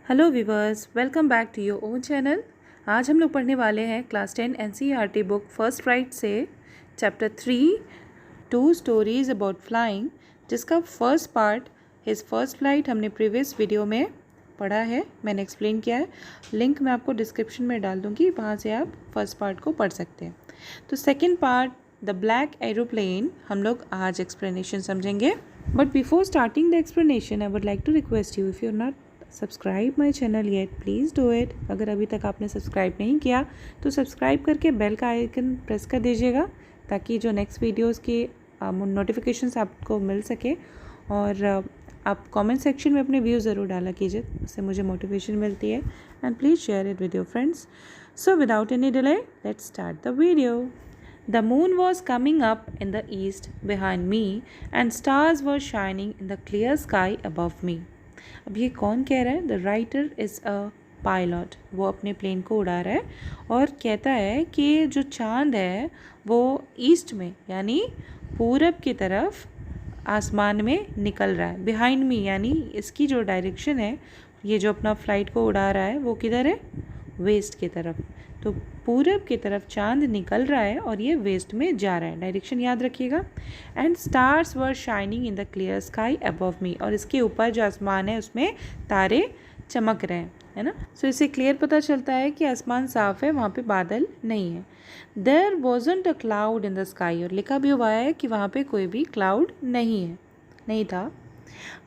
Hello viewers, welcome back to your own channel. आज हम लोग पढ़ने वाले हैं class 10 NCERT book first flight से chapter 3 two stories about flying, जिसका first part his first flight हमने प्रीवियस वीडियो में पढ़ा है, मैंने एक्सप्लेन किया है। लिंक मैं आपको डिस्क्रिप्शन में डाल दूँगी, वहाँ से आप फर्स्ट पार्ट को पढ़ सकते हैं। तो second part the black aeroplane हम लोग आज एक्सप्लेनेशन समझेंगे। But before starting the explanation I would like to request you, if you are not subscribe my channel yet, please do it. अगर अभी तक आपने सब्सक्राइब नहीं किया तो सब्सक्राइब करके बेल का आइकन प्रेस कर दीजिएगा, ताकि जो नेक्स्ट वीडियोस की नोटिफिकेशंस आपको मिल सके। और आप कमेंट सेक्शन में अपने व्यूज़ ज़रूर डाला कीजिए, उससे मुझे मोटिवेशन मिलती है। And please share it with your friends. So without any delay let's start the video. The moon was coming up in the east behind me and stars were shining in the clear sky above me. अब ये कौन कह रहा है? The writer is a pilot. वो अपने plane को उड़ा रहा है और कहता है कि जो चांद है वो ईस्ट में यानी पूरब की तरफ आसमान में निकल रहा है। बिहाइंड मी यानी इसकी जो डायरेक्शन है, ये जो अपना फ्लाइट को उड़ा रहा है वो किधर है? वेस्ट की तरफ। तो पूरब की तरफ चांद निकल रहा है और ये वेस्ट में जा रहा है, डायरेक्शन याद रखिएगा। And stars were shining in the clear sky above मी, और इसके ऊपर जो आसमान है उसमें तारे चमक रहे हैं, है ना। सो इससे क्लियर पता चलता है कि आसमान साफ है, वहाँ पे बादल नहीं है। There wasn't a cloud in the sky, और लिखा भी हुआ है कि वहाँ पे कोई भी क्लाउड नहीं था।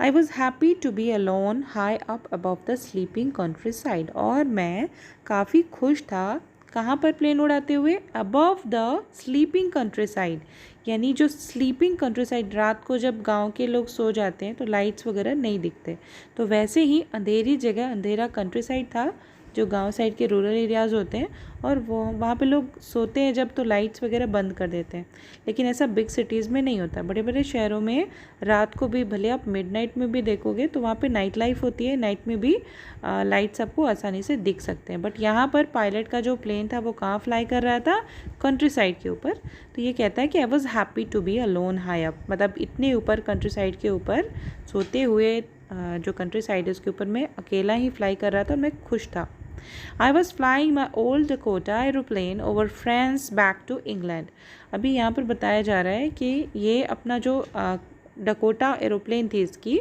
I was happy to be alone high up above the sleeping countryside, और मैं काफ़ी खुश था कहाँ पर प्लेन उड़ाते हुए? above the sleeping countryside, यानी जो स्लीपिंग कंट्रीसाइड, रात को जब गांव के लोग सो जाते हैं तो लाइट्स वगैरह नहीं दिखते, तो वैसे ही अंधेरी जगह, अंधेरा कंट्रीसाइड था, जो गांव साइड के रूरल एरियाज़ होते हैं, और वो वहाँ पे लोग सोते हैं जब तो लाइट्स वगैरह बंद कर देते हैं। लेकिन ऐसा बिग सिटीज़ में नहीं होता। बड़े बड़े शहरों में रात को भी, भले आप मिडनाइट में भी देखोगे तो वहाँ पे नाइट लाइफ होती है, नाइट में भी लाइट्स आपको आसानी से दिख सकते हैं। बट यहाँ पर पायलट का जो प्लेन था वो कहाँ फ्लाई कर रहा था? कंट्री साइड के ऊपर। तो ये कहता है कि I was happy to be alone high up, मतलब इतने ऊपर कंट्री साइड के ऊपर सोते हुए जो कंट्री साइड है उसके ऊपर मैं अकेला ही फ्लाई कर रहा था और मैं खुश था। I was flying my old Dakota aeroplane over France back to England. अभी यहाँ पर बताया जा रहा है कि ये अपना जो डकोटा एरोप्लेन थी इसकी,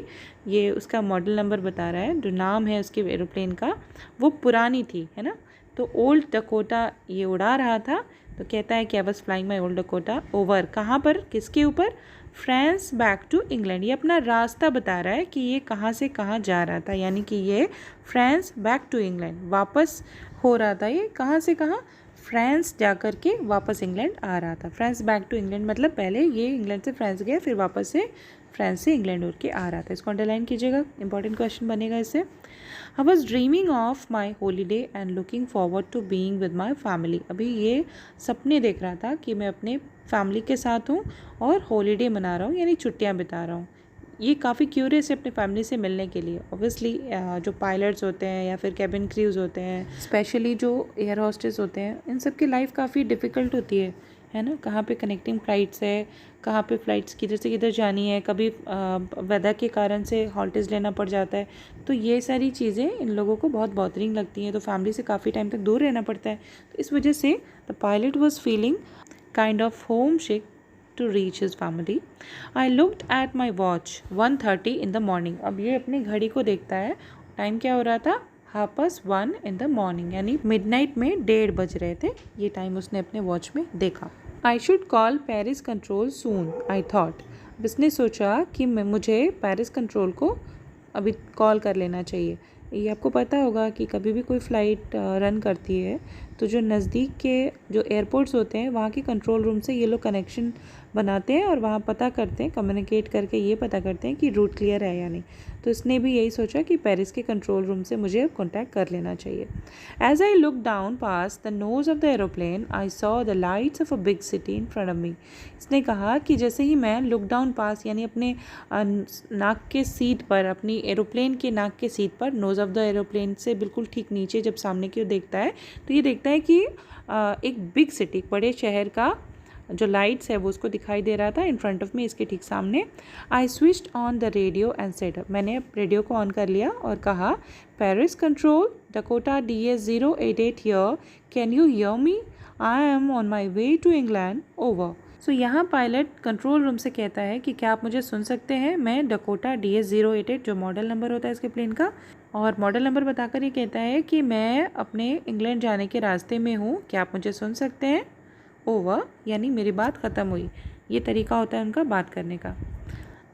ये उसका मॉडल नंबर बता रहा है, जो नाम है उसके एरोप्लेन का वो पुरानी थी, है ना। तो ओल्ड डकोटा ये उड़ा रहा था, तो कहता है कि I was flying my old Dakota over, कहाँ पर, किसके ऊपर? France back to England. ये अपना रास्ता बता रहा है कि ये कहाँ से कहाँ जा रहा था, यानी कि ये फ्रांस बैक टू इंग्लैंड वापस हो रहा था। ये कहाँ से कहाँ? फ्रांस जा कर के वापस इंग्लैंड आ रहा था। फ्रांस बैक टू इंग्लैंड मतलब पहले ये इंग्लैंड से फ्रांस गया, फिर वापस से फ्रांस से इंग्लैंड उड़ के आ रहा था। इसको अंडरलाइन कीजिएगा, इंपॉर्टेंट क्वेश्चन बनेगा इससे। I was dreaming of my holiday and looking forward to being with my family. अभी ये सपने देख रहा था कि मैं अपने फैमिली के साथ हूँ और हॉलीडे मना रहा हूँ, यानी छुट्टियाँ बिता रहा हूँ। ये काफ़ी क्यूरियस है अपने फैमिली से मिलने के लिए। ऑब्वियसली जो पायलट्स होते हैं या फिर कैबिन क्रूज होते हैं, स्पेशली जो एयर हॉस्टेस होते हैं, इन सब की लाइफ काफ़ी डिफ़िकल्ट होती है ना। कहाँ पे कनेक्टिंग फ़्लाइट्स है, कहाँ पे फ़्लाइट्स किधर से किधर जानी है, कभी वेदर के कारण से हॉल्टेज लेना पड़ जाता है। तो ये सारी चीज़ें इन लोगों को बहुत बॉदरिंग लगती हैं, तो फैमिली से काफ़ी टाइम तक दूर रहना पड़ता है। तो इस वजह से the pilot was feeling kind of home शिक to reach his family. I looked at my watch 1:30 in the morning. अब ये अपनी घड़ी को देखता है, टाइम क्या हो रहा था? 1:30 in the morning, यानी मिडनाइट में 1:30 बज रहे थे। ये टाइम उसने अपने वॉच में देखा। I should call Paris control soon, I thought. अब इसने सोचा कि मुझे पेरिस कंट्रोल को अभी कॉल कर लेना चाहिए। ये आपको पता होगा कि कभी भी कोई फ़्लाइट रन करती है तो जो नज़दीक के जो एयरपोर्ट्स होते हैं वहाँ के कंट्रोल रूम से ये लोग कनेक्शन बनाते हैं और वहाँ पता करते हैं, कम्युनिकेट करके ये पता करते हैं कि रूट क्लियर है या नहीं। तो इसने भी यही सोचा कि पेरिस के कंट्रोल रूम से मुझे कॉन्टैक्ट कर लेना चाहिए। As I look down past the nose of the aeroplane I saw the lights of a big city in front of me. इसने कहा कि जैसे ही मैं लुक डाउन पास यानी अपने नाक के सीट पर, अपनी एरोप्लेन के नाक के सीट पर, नोज ऑफ द एरोप्लेन से बिल्कुल ठीक नीचे जब सामने की ओर देखता है तो ये देखता है कि एक बिग सिटी, बड़े शहर का जो लाइट्स है वो उसको दिखाई दे रहा था इन फ्रंट ऑफ मी, इसके ठीक सामने। I switched on the radio and said, मैंने रेडियो को ऑन कर लिया और कहा, Paris control, Dakota DS088 here, can you hear me? I am on my way to England, over. So यहाँ पायलट कंट्रोल रूम से कहता है कि क्या आप मुझे सुन सकते हैं? मैं डकोटा DS088 जो मॉडल नंबर होता है इसके प्लेन का, और मॉडल नंबर बताकर ये कहता है कि मैं अपने इंग्लैंड जाने के रास्ते में हूँ, क्या आप मुझे सुन सकते हैं? ओवर, यानी मेरी बात ख़त्म हुई। ये तरीका होता है उनका बात करने का।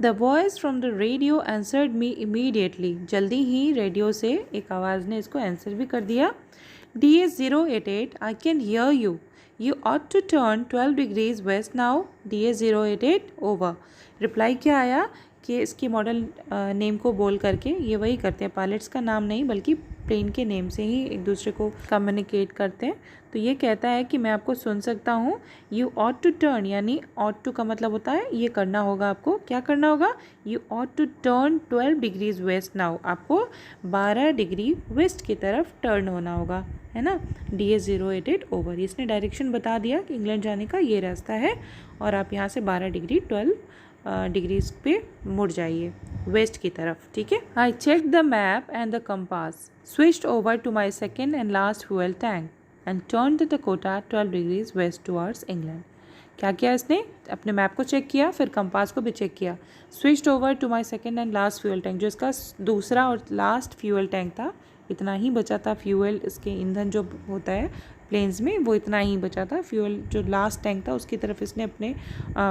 The voice from the radio answered me immediately, जल्दी ही रेडियो से एक आवाज़ ने इसको आंसर भी कर दिया। DS088, I can hear you, you ought to turn 12 degrees west now, DS088, over. Reply क्या आया कि इसकी मॉडल नेम को बोल करके, ये वही करते हैं, पायलट्स का नाम नहीं बल्कि प्लेन के नेम से ही एक दूसरे को कम्युनिकेट करते हैं। तो ये कहता है कि मैं आपको सुन सकता हूँ। यू ऑट टू टर्न, यानी ऑट टू का मतलब होता है ये करना होगा आपको। क्या करना होगा? You ought to turn 12 degrees west now, आपको 12 डिग्री वेस्ट की तरफ टर्न होना होगा, है ना। DS088, over. इसने डायरेक्शन बता दिया कि इंग्लैंड जाने का ये रास्ता है और आप यहाँ से 12 डिग्री 12 डिग्रीज पे मुड़ जाइए वेस्ट की तरफ, ठीक है। I check the map and the compass, switched over to my second and last fuel tank and turn the Dakota 12 degrees west towards England. क्या किया इसने? अपने मैप को चेक किया, फिर कंपास को भी चेक किया। Switched over to my second and last fuel tank, जो इसका दूसरा और लास्ट फ्यूल टैंक था, इतना ही बचा था फ्यूल, इसके ईंधन जो होता है प्लेन्स में वो इतना ही बचा था। फ्यूल जो लास्ट टैंक था उसकी तरफ इसने अपने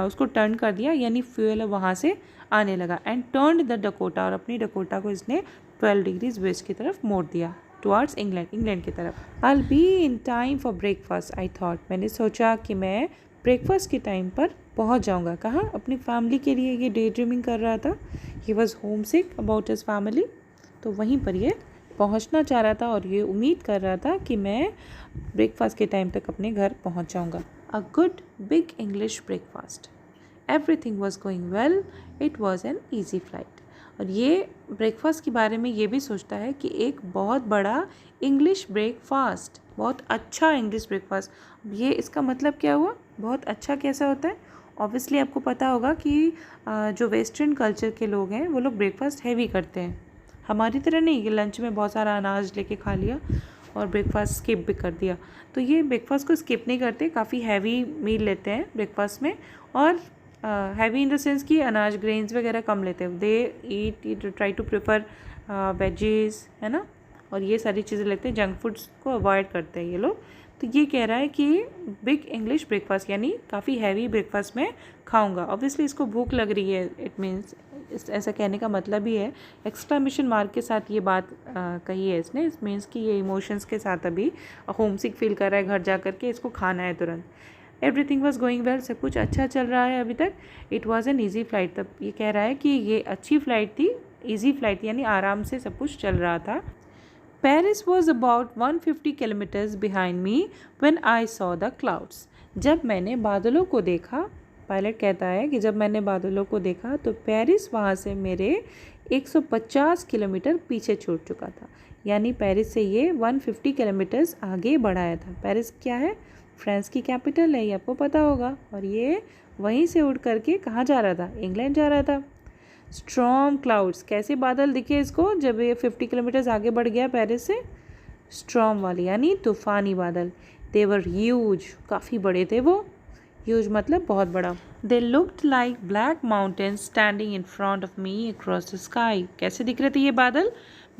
उसको टर्न कर दिया, यानी फ्यूल वहाँ से आने लगा। एंड टर्न द डकोटा, और अपनी डकोटा को इसने 12 डिग्रीज वेस्ट की तरफ मोड़ दिया टुवर्ड्स इंग्लैंड, इंग्लैंड की तरफ। I will be in time for breakfast, I thought, मैंने सोचा कि मैं ब्रेकफास्ट के टाइम पर पहुँच जाऊँगा। कहाँ? अपनी फैमिली के लिए ये डे ड्रीमिंग कर रहा था। He was home sick about his family, तो वहीं पर ये पहुंचना चाह रहा था और ये उम्मीद कर रहा था कि मैं ब्रेकफास्ट के टाइम तक अपने घर पहुंच जाऊंगा। A good big English breakfast, everything was going well, it was an easy flight. और ये ब्रेकफास्ट के बारे में ये भी सोचता है कि एक बहुत बड़ा इंग्लिश ब्रेकफास्ट, बहुत अच्छा इंग्लिश ब्रेकफास्ट। ये इसका मतलब क्या हुआ? बहुत अच्छा कैसा होता है? ऑब्वियसली आपको पता होगा कि जो वेस्टर्न कल्चर के लोग हैं वो लोग ब्रेकफास्ट हैवी करते हैं, हमारी तरह नहीं कि लंच में बहुत सारा अनाज लेके खा लिया और ब्रेकफास्ट स्किप भी कर दिया। तो ये ब्रेकफास्ट को स्किप नहीं करते, काफ़ी हैवी मील लेते हैं ब्रेकफास्ट में, और हैवी इन द सेंस कि अनाज ग्रेन्स वगैरह कम लेते हैं। They try to prefer veggies, है ना, और ये सारी चीज़ें लेते हैं, जंक फूड्स को अवॉइड करते हैं ये लोग। तो ये कह रहा है कि बिग इंग्लिश ब्रेकफास्ट यानी काफ़ी हैवी ब्रेकफास्ट में खाऊंगा। ऑब्वियसली इसको भूख लग रही है, इट मीन्स ऐसा कहने का मतलब ही है, एक्सक्लेमेशन मार्क के साथ ये बात कही है इसने। इस मीन्स कि ये इमोशंस के साथ अभी होम सिक फील कर रहा है घर जा कर के, इसको खाना है तुरंत। एवरीथिंग वॉज गोइंग वेल, सब कुछ अच्छा चल रहा है अभी तक। It was an easy flight, तब ये कह रहा है कि ये अच्छी फ़्लाइट थी, ईजी फ्लाइट यानी आराम से सब कुछ चल रहा था। Paris was about 150 kilometers behind me when I saw the clouds. जब मैंने बादलों को देखा, पायलट कहता है कि जब मैंने बादलों को देखा तो पेरिस वहाँ से मेरे 150 किलोमीटर पीछे छूट चुका था, यानी पेरिस से ये 150 किलोमीटर्स आगे बढ़ाया था। पेरिस क्या है? फ्रांस की कैपिटल है, ये आपको पता होगा। और ये वहीं से उड़ करके कहाँ जा रहा था? इंग्लैंड जा रहा था। स्ट्रॉम क्लाउड्स, कैसे बादल दिखे इसको जब ये 50 किलोमीटर्स आगे बढ़ गया पेरिस से? स्ट्रॉम वाले यानी तूफ़ानी बादल। दे वर ह्यूज, काफ़ी बड़े थे वो। ह्यूज मतलब बहुत बड़ा। They looked like black mountains standing in front of me across the sky. कैसे दिख रहे थे ये बादल?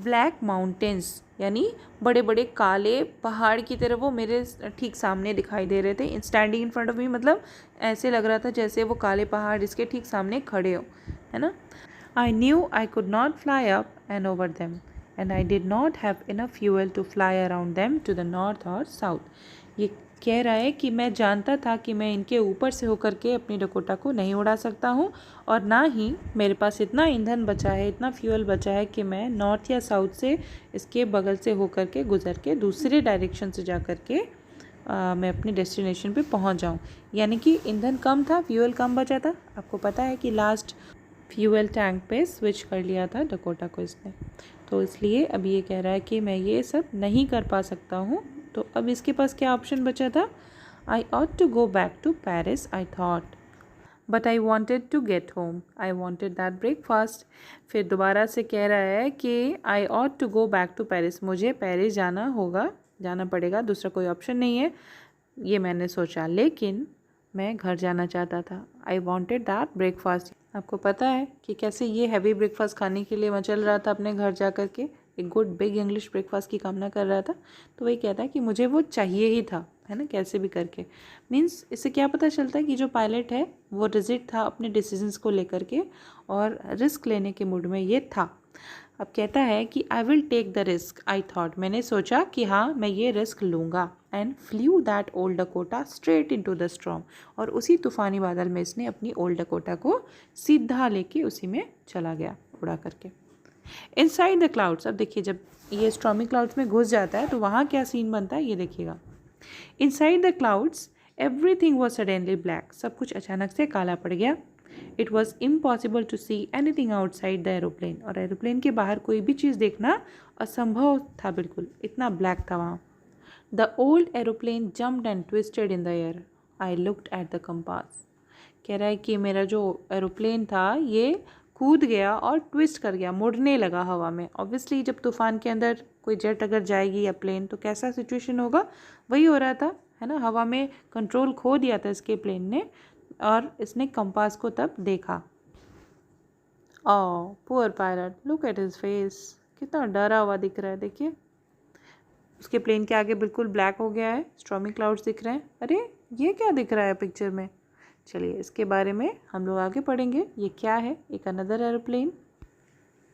ब्लैक माउंटेन्स यानी बड़े बड़े काले पहाड़ की तरह वो मेरे ठीक सामने दिखाई दे रहे थे। स्टैंडिंग इन फ्रंट ऑफ मी मतलब ऐसे लग रहा था जैसे वो काले पहाड़ इसके ठीक सामने खड़े हो, है ना। I knew I could not fly up and over them, and I did not have enough fuel to fly around them to the north or south. ये कह रहा है कि मैं जानता था कि मैं इनके ऊपर से होकर के अपनी डकोटा को नहीं उड़ा सकता हूँ, और ना ही मेरे पास इतना ईंधन बचा है, इतना फ्यूल बचा है कि मैं नॉर्थ या साउथ से इसके बगल से होकर के गुजर के दूसरे डायरेक्शन से जा कर के मैं अपने डेस्टिनेशन पे पहुँच जाऊँ। यानी कि ईंधन कम था, फ्यूल कम बचा था। आपको पता है कि लास्ट फ्यूल टैंक पे स्विच कर लिया था डकोटा को इसने, तो इसलिए अब ये कह रहा है कि मैं ये सब नहीं कर पा सकता हूँ। तो अब इसके पास क्या ऑप्शन बचा था? I ought to go back to Paris, I thought. But I wanted to get home. I wanted that breakfast. फिर दोबारा से कह रहा है कि I ought to go back to Paris. मुझे पेरिस जाना पड़ेगा, दूसरा कोई ऑप्शन नहीं है, ये मैंने सोचा, लेकिन मैं घर जाना चाहता था. I wanted that breakfast. आपको पता है कि कैसे ये हैवी ब्रेकफास्ट खाने के लिए मचल रहा था अपने घर जा कर के, एक गुड बिग इंग्लिश ब्रेकफास्ट की कामना कर रहा था. तो वही कहता है कि मुझे वो चाहिए ही था, है ना, कैसे भी करके. मीन्स इससे क्या पता चलता है कि जो पायलट है वो रिजिड था अपने डिसीजंस को लेकर के और रिस्क लेने के मूड में ये था. अब कहता है कि I will take the risk, I thought, मैंने सोचा कि हाँ मैं ये रिस्क लूँगा. And flew that old Dakota straight into the storm. और उसी तूफ़ानी बादल में इसने अपनी ओल्ड डकोटा को सीधा लेके उसी में चला गया उड़ा करके. Inside the clouds. अब देखिए जब ये स्टॉर्मी क्लाउड्स में घुस जाता है तो वहाँ क्या सीन बनता है ये देखिएगा. Inside the clouds everything was suddenly black. सब कुछ अचानक से काला पड़ गया. It was impossible to see anything outside the aeroplane. और एरोप्लेन के बाहर कोई भी चीज़ देखना असंभव था, बिल्कुल इतना ब्लैक था वहाँ. The old aeroplane jumped and twisted in the air. I looked at the compass. कह रहा है कि मेरा जो एरोप्लेन था ये कूद गया और ट्विस्ट कर गया, मुड़ने लगा हवा में. ऑब्वियसली जब तूफ़ान के अंदर कोई जेट अगर जाएगी या प्लेन तो कैसा सिचुएशन होगा, वही हो रहा था, है ना. हवा में कंट्रोल खो दिया था इसके प्लेन ने और इसने कंपास को तब देखा. Oh poor pilot, look at his face. कितना डरा हुआ दिख रहा है, देखिए उसके प्लेन के आगे बिल्कुल ब्लैक हो गया है, स्टॉर्मी क्लाउड्स दिख रहे हैं. अरे ये क्या दिख रहा है पिक्चर में. चलिए इसके बारे में हम लोग आगे पढ़ेंगे. ये क्या है, एक another aeroplane.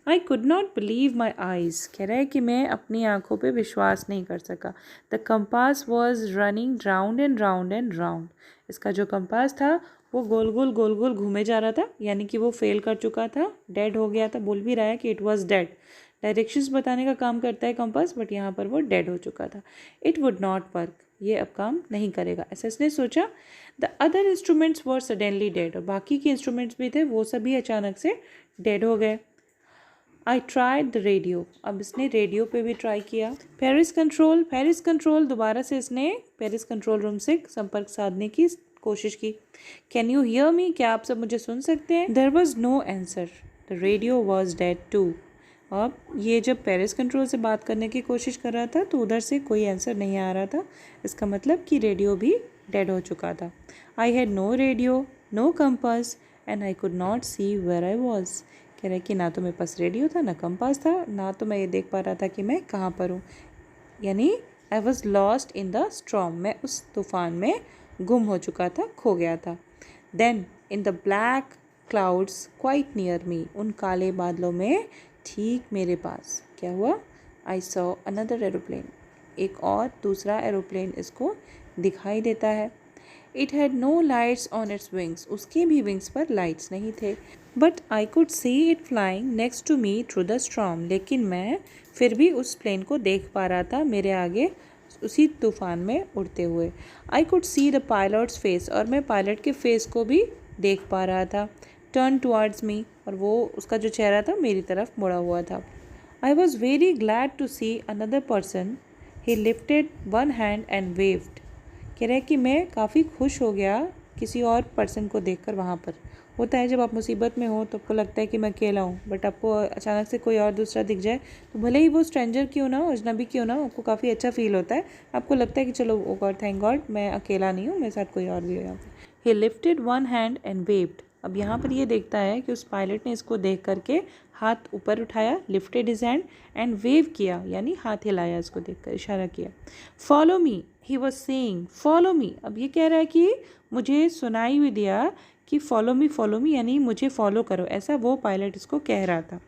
I could not believe my eyes. कह रहा है कि मैं अपनी आंखों पे विश्वास नहीं कर सका. The compass was running round and round and round. इसका जो कंपास था वो गोल गोल घूमे जा रहा था, यानी कि वो फेल कर चुका था, डेड हो गया था. बोल भी रहा है कि इट वॉज डेड. डायरेक्शंस बताने का काम करता है कंपास, बट यहाँ पर वो डेड हो चुका था. It would not work. ये अब काम नहीं करेगा, ऐसा इसने सोचा. The other instruments were suddenly dead. और बाकी के इंस्ट्रूमेंट्स भी थे वो सभी अचानक से डेड हो गए. I tried the radio. अब इसने रेडियो पे भी ट्राई किया. Paris control. दोबारा से इसने पेरिस कंट्रोल रूम से संपर्क साधने की कोशिश की. Can you hear me. क्या आप सब मुझे सुन सकते हैं. There was no answer. The radio was dead too. अब ये जब पेरिस कंट्रोल से बात करने की कोशिश कर रहा था तो उधर से कोई आंसर नहीं आ रहा था. इसका मतलब कि रेडियो भी डेड हो चुका था. I had no radio, no compass and I could not see where I was. कह रहे कि ना तो मेरे पास रेडियो था, ना कंपास था, ना तो मैं ये देख पा रहा था कि मैं कहाँ पर हूँ. यानी I was lost in the storm. मैं उस तूफ़ान में गुम हो चुका था, खो गया था. Then in the black clouds quite near me. उन काले बादलों में ठीक मेरे पास क्या हुआ. I saw another aeroplane. एक और दूसरा एरोप्लेन इसको दिखाई देता है. It had no lights on its wings. उसके भी विंग्स पर लाइट्स नहीं थे. But I could see it flying next to me through the storm. लेकिन मैं फिर भी उस प्लेन को देख पा रहा था मेरे आगे उसी तूफ़ान में उड़ते हुए. आई could see the pilots face. और मैं पायलट के फेस को भी देख पा रहा था. Turn towards me. और वो उसका जो चेहरा था मेरी तरफ मुड़ा हुआ था. I was very glad to see another person. He lifted one hand and waved. कह रहे कि मैं काफ़ी खुश हो गया किसी और पर्सन को देखकर. वहाँ पर होता है जब आप मुसीबत में हो तो आपको लगता है कि मैं अकेला हूँ, बट आपको अचानक से कोई और दूसरा दिख जाए तो भले ही वो स्ट्रेंजर क्यों ना हो, अजनबी क्यों ना हो, आपको काफ़ी अच्छा फील होता है. आपको लगता है कि चलो ओ गॉड, थैंक गॉड, मैं अकेला नहीं हूँ, मेरे साथ कोई और भी हो यहाँ पर. ही lifted one hand and waived. अब यहाँ पर ये देखता है कि उस पायलट ने इसको देख करके हाथ ऊपर उठाया, lifted his hand and wave किया, यानी हाथ हिलाया, इसको देखकर इशारा किया. Follow me he was saying. Follow me. अब ये कह रहा है कि मुझे सुनाई भी दिया कि फॉलो मी, यानी मुझे फॉलो करो, ऐसा वो पायलट इसको कह रहा था.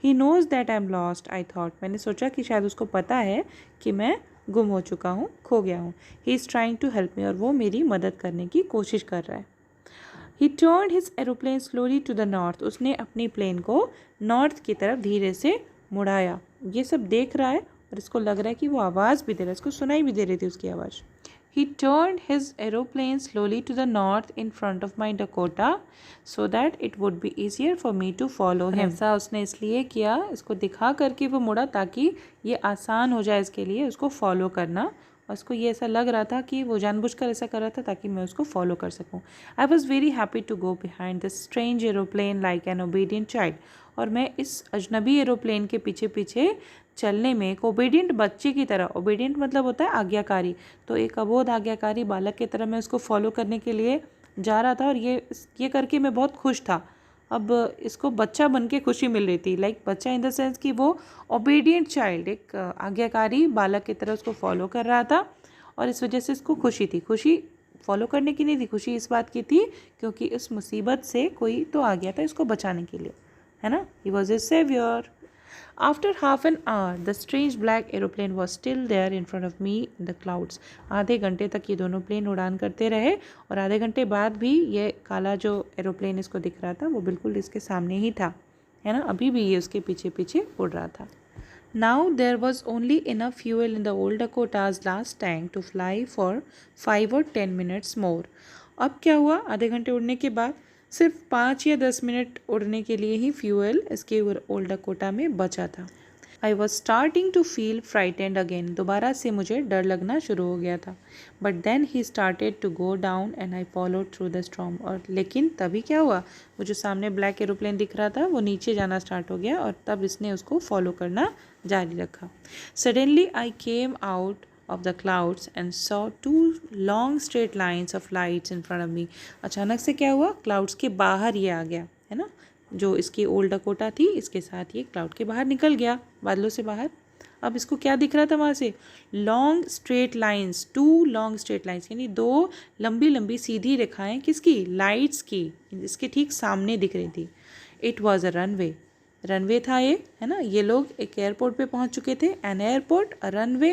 He knows that I am lost. I thought. मैंने सोचा कि शायद उसको पता है कि मैं गुम हो चुका हूँ, खो गया हूँ. He is trying to help me. और वो मेरी मदद करने की कोशिश कर रहा है. He turned his aeroplane slowly to the north. उसने अपनी प्लेन को नॉर्थ की तरफ धीरे से मुड़ाया. ये सब देख रहा है और इसको लग रहा है कि वो आवाज़ भी दे रहा है, इसको सुनाई भी दे रही थी उसकी आवाज़. He turned his aeroplane slowly to the north in front of my Dakota so that it would be easier for me to follow him. ऐसा उसने इसलिए किया, इसको दिखा करके वो मुड़ा ताकि ये आसान हो जाए इसके लिए उसको फॉलो करना और उसको ये ऐसा लग रहा था कि वो जानबूझकर ऐसा कर रहा था ताकि मैं उसको फॉलो कर सकूं। I was very happy to go behind this strange aeroplane like an obedient child. और मैं इस अजनबी एरोप्लेन के पीछे पीछे चलने में एक ओबीडियंट बच्चे की तरह, ओबीडियंट मतलब होता है आज्ञाकारी, तो एक अबोध आज्ञाकारी बालक की तरह मैं उसको फॉलो करने के लिए जा रहा था। और ये करके मैं बहुत खुश था। अब इसको बच्चा बन के खुशी मिल रही थी, लाइक बच्चा इन द सेंस कि वो ओबीडियंट चाइल्ड, एक आज्ञाकारी बालक की तरह उसको फॉलो कर रहा था और इस वजह से इसको खुशी थी। खुशी फॉलो करने की नहीं थी, खुशी इस बात की थी क्योंकि इस मुसीबत से कोई तो आ गया था इसको बचाने के लिए, है ना। He was a saviour. After half an hour, the strange black aeroplane was still there in front of me in the clouds. आधे घंटे तक ये दोनों प्लेन उड़ान करते रहे और आधे घंटे बाद भी ये काला जो एरोप्लेन इसको दिख रहा था वो बिल्कुल इसके सामने ही था, है ना। अभी भी ये उसके पीछे पीछे उड़ रहा था। Now there was only enough fuel in the old Dakota's last tank to fly for 5 or 10 minutes more. अब क्या हुआ, आधे घंटे उड़ने के बाद सिर्फ 5 या 10 मिनट उड़ने के लिए ही फ्यूल इसके ओल्ड डकोटा में बचा था। I was starting to feel frightened again. दोबारा से मुझे डर लगना शुरू हो गया था। But then he started to go down and I followed through the storm. और लेकिन तभी क्या हुआ, वो जो सामने ब्लैक एरोप्लेन दिख रहा था वो नीचे जाना स्टार्ट हो गया और तब इसने उसको फॉलो करना जारी रखा। Suddenly I came out of the clouds and saw 2 long straight lines of lights in front of me. अचानक से क्या हुआ, क्लाउड्स के बाहर ये आ गया, है ना। जो इसकी ओल्ड डकोटा थी इसके साथ ये क्लाउड के बाहर निकल गया, बादलों से बाहर। अब इसको क्या दिख रहा था वहाँ से, long straight lines, 2 long straight lines, यानी 2 लंबी लंबी सीधी रेखाएं किसकी, लाइट्स की, इसके ठीक सामने दिख रही थी। It was a runway, runway था ये, है ना। ये लोग एक एयरपोर्ट पे पहुंच चुके थे। An airport, a runway.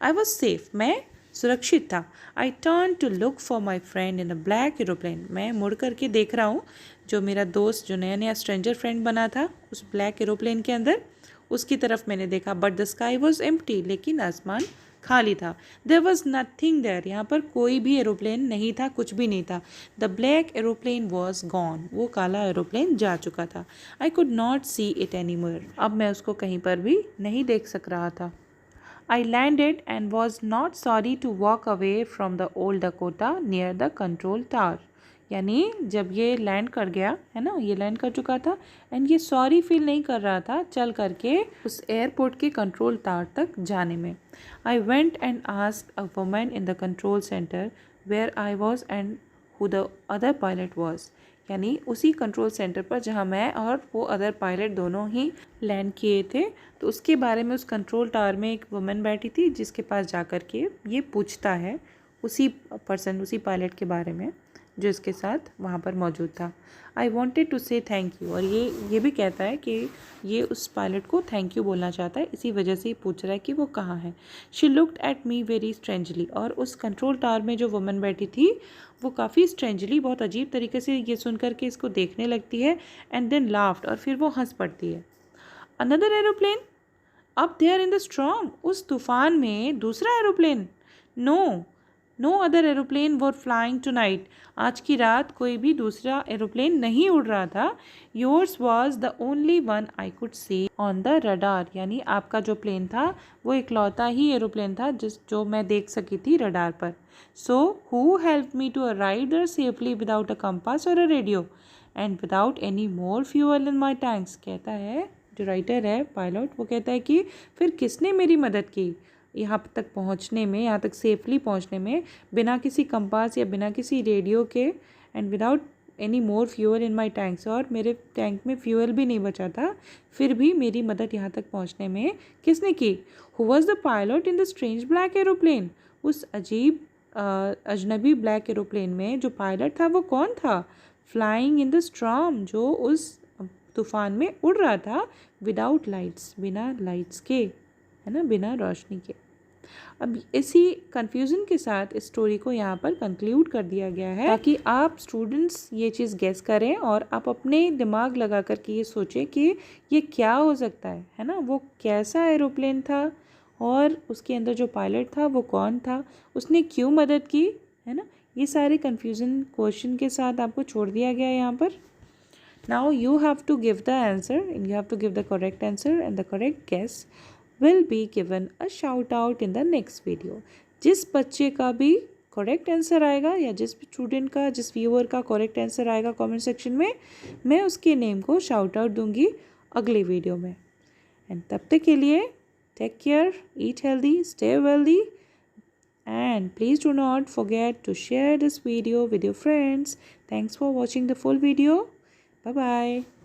I was safe, मैं सुरक्षित था। I turn to look for my friend in a black aeroplane. मैं मुड़ करके देख रहा हूँ जो मेरा दोस्त, जो नया नया स्ट्रेंजर फ्रेंड बना था उस ब्लैक एरोप्लेन के अंदर, उसकी तरफ मैंने देखा। But the sky was empty, लेकिन आसमान खाली था। देयर वॉज नथिंग देयर, यहाँ पर कोई भी एरोप्लेन नहीं था, कुछ भी नहीं था। The black aeroplane was gone, वो काला एरोप्लेन जा चुका था। आई could not see it any more, अब मैं उसको कहीं पर भी नहीं देख सक रहा था। I landed and was not sorry to walk away from the old Dakota near the control tower. यानी जब ये लैंड कर गया, है ना, ये लैंड कर चुका था एंड ये सॉरी फील नहीं कर रहा था चल करके उस एयरपोर्ट के कंट्रोल टावर तक जाने में। I went and asked a woman in the control centre where I was and who the other pilot was. यानी उसी कंट्रोल सेंटर पर जहाँ मैं और वो अदर पायलट दोनों ही लैंड किए थे, तो उसके बारे में उस कंट्रोल टावर में एक वुमन बैठी थी जिसके पास जा कर के ये पूछता है उसी पर्सन, उसी पायलट के बारे में जो इसके साथ वहाँ पर मौजूद था। आई वॉन्टेड टू से थैंक यू, और ये भी कहता है कि ये उस पायलट को थैंक यू बोलना चाहता है, इसी वजह से ही पूछ रहा है कि वो कहाँ है। She looked at me very strangely, और उस कंट्रोल टावर में जो वुमन बैठी थी वो काफ़ी स्ट्रेंजली, बहुत अजीब तरीके से ये सुन करके इसको देखने लगती है एंड देन लाफ्ड, और फिर वो हंस पड़ती है। Another aeroplane up there in the storm, उस तूफान में दूसरा aeroplane. No other aeroplane were flying tonight, आज की रात कोई भी दूसरा एरोप्लेन नहीं उड़ रहा था। Yours was the only one I could C on the radar, यानी आपका जो प्लेन था वो इकलौता ही एरोप्लेन था जो मैं देख सकी थी रडार पर। So who help me to arrive there safely without a compass और a radio and without any more fuel in my tanks. कहता है जो राइटर है पायलट, वो कहता है कि फिर किसने मेरी मदद की यहाँ तक पहुँचने में, यहाँ तक सेफली पहुँचने में, बिना किसी कंपास या बिना किसी रेडियो के, and without any more fuel in my tanks, और मेरे टैंक में फ्यूअल भी नहीं बचा था, फिर भी मेरी मदद यहाँ तक पहुँचने में किसने की। Who was the pilot in the strange black aeroplane, उस अजीब अजनबी ब्लैक एरोप्लेन में जो पायलट था वो कौन था। फ्लाइंग इन द स्टॉर्म, जो उस तूफान में उड़ रहा था, विदाउट लाइट्स, बिना लाइट्स के, है ना, बिना रोशनी के। अब इसी कन्फ्यूज़न के साथ इस स्टोरी को यहाँ पर कंक्लूड कर दिया गया है ताकि आप स्टूडेंट्स ये चीज़ गेस करें और आप अपने दिमाग लगा कर के ये सोचें कि ये क्या हो सकता है ना, वो कैसा एरोप्लेन था और उसके अंदर जो पायलट था वो कौन था, उसने क्यों मदद की, है ना। ये सारे कन्फ्यूज़न क्वेश्चन के साथ आपको छोड़ दिया गया है यहाँ पर। Now you have to give the answer and you have to give the correct answer, and the correct guess will be given a shout out in the next video. जिस बच्चे का भी करेक्ट आंसर आएगा या जिस student का, जिस viewer का करेक्ट आंसर आएगा कमेंट सेक्शन में, मैं उसके नेम को शाउट आउट दूंगी अगले वीडियो में। एंड तब तक के लिए take care, eat healthy, stay wealthy, and please do not forget to share this video with your friends. Thanks for watching the full video. Bye bye.